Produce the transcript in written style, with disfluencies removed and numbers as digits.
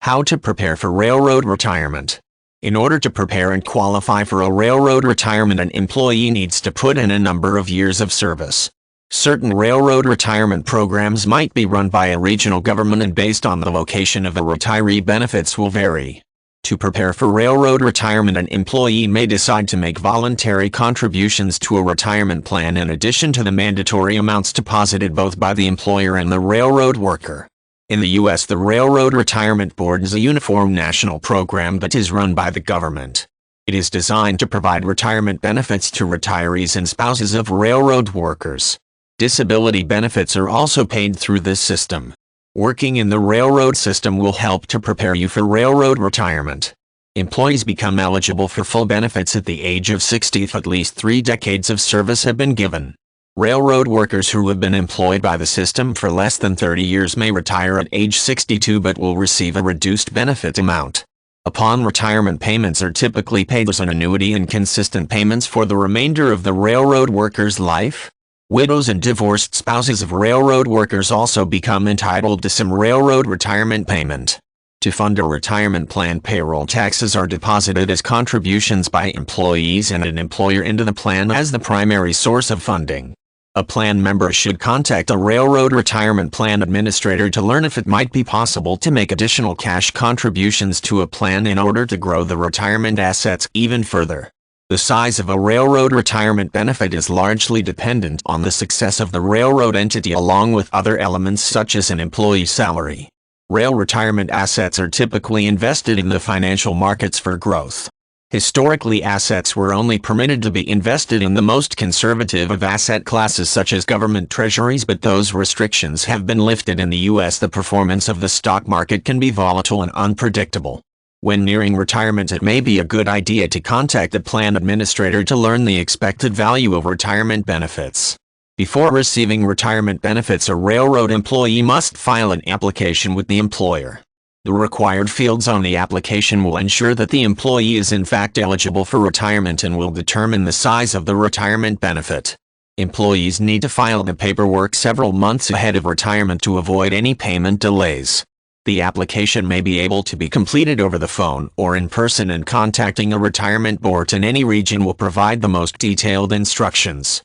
How to prepare for railroad retirement. In order to prepare and qualify for a railroad retirement, an employee needs to put in a number of years of service. Certain railroad retirement programs might be run by a regional government, and based on the location of a retiree, benefits will vary. To prepare for railroad retirement, an employee may decide to make voluntary contributions to a retirement plan in addition to the mandatory amounts deposited both by the employer and the railroad worker. In the U.S., the Railroad Retirement Board is a uniform national program that is run by the government. It is designed to provide retirement benefits to retirees and spouses of railroad workers. Disability benefits are also paid through this system. Working in the railroad system will help to prepare you for railroad retirement. Employees become eligible for full benefits at the age of 60 if at least 3 decades of service have been given. Railroad workers who have been employed by the system for less than 30 years may retire at age 62 but will receive a reduced benefit amount. Upon retirement, payments are typically paid as an annuity and consistent payments for the remainder of the railroad worker's life. Widows and divorced spouses of railroad workers also become entitled to some railroad retirement payment. To fund a retirement plan, payroll taxes are deposited as contributions by employees and an employer into the plan as the primary source of funding. A plan member should contact a railroad retirement plan administrator to learn if it might be possible to make additional cash contributions to a plan in order to grow the retirement assets even further. The size of a railroad retirement benefit is largely dependent on the success of the railroad entity along with other elements such as an employee's salary. Rail retirement assets are typically invested in the financial markets for growth. Historically, assets were only permitted to be invested in the most conservative of asset classes such as government treasuries, but those restrictions have been lifted in the U.S. The performance of the stock market can be volatile and unpredictable. When nearing retirement, it may be a good idea to contact the plan administrator to learn the expected value of retirement benefits. Before receiving retirement benefits, a railroad employee must file an application with the employer. The required fields on the application will ensure that the employee is in fact eligible for retirement and will determine the size of the retirement benefit. Employees need to file the paperwork several months ahead of retirement to avoid any payment delays. The application may be able to be completed over the phone or in person, and contacting a retirement board in any region will provide the most detailed instructions.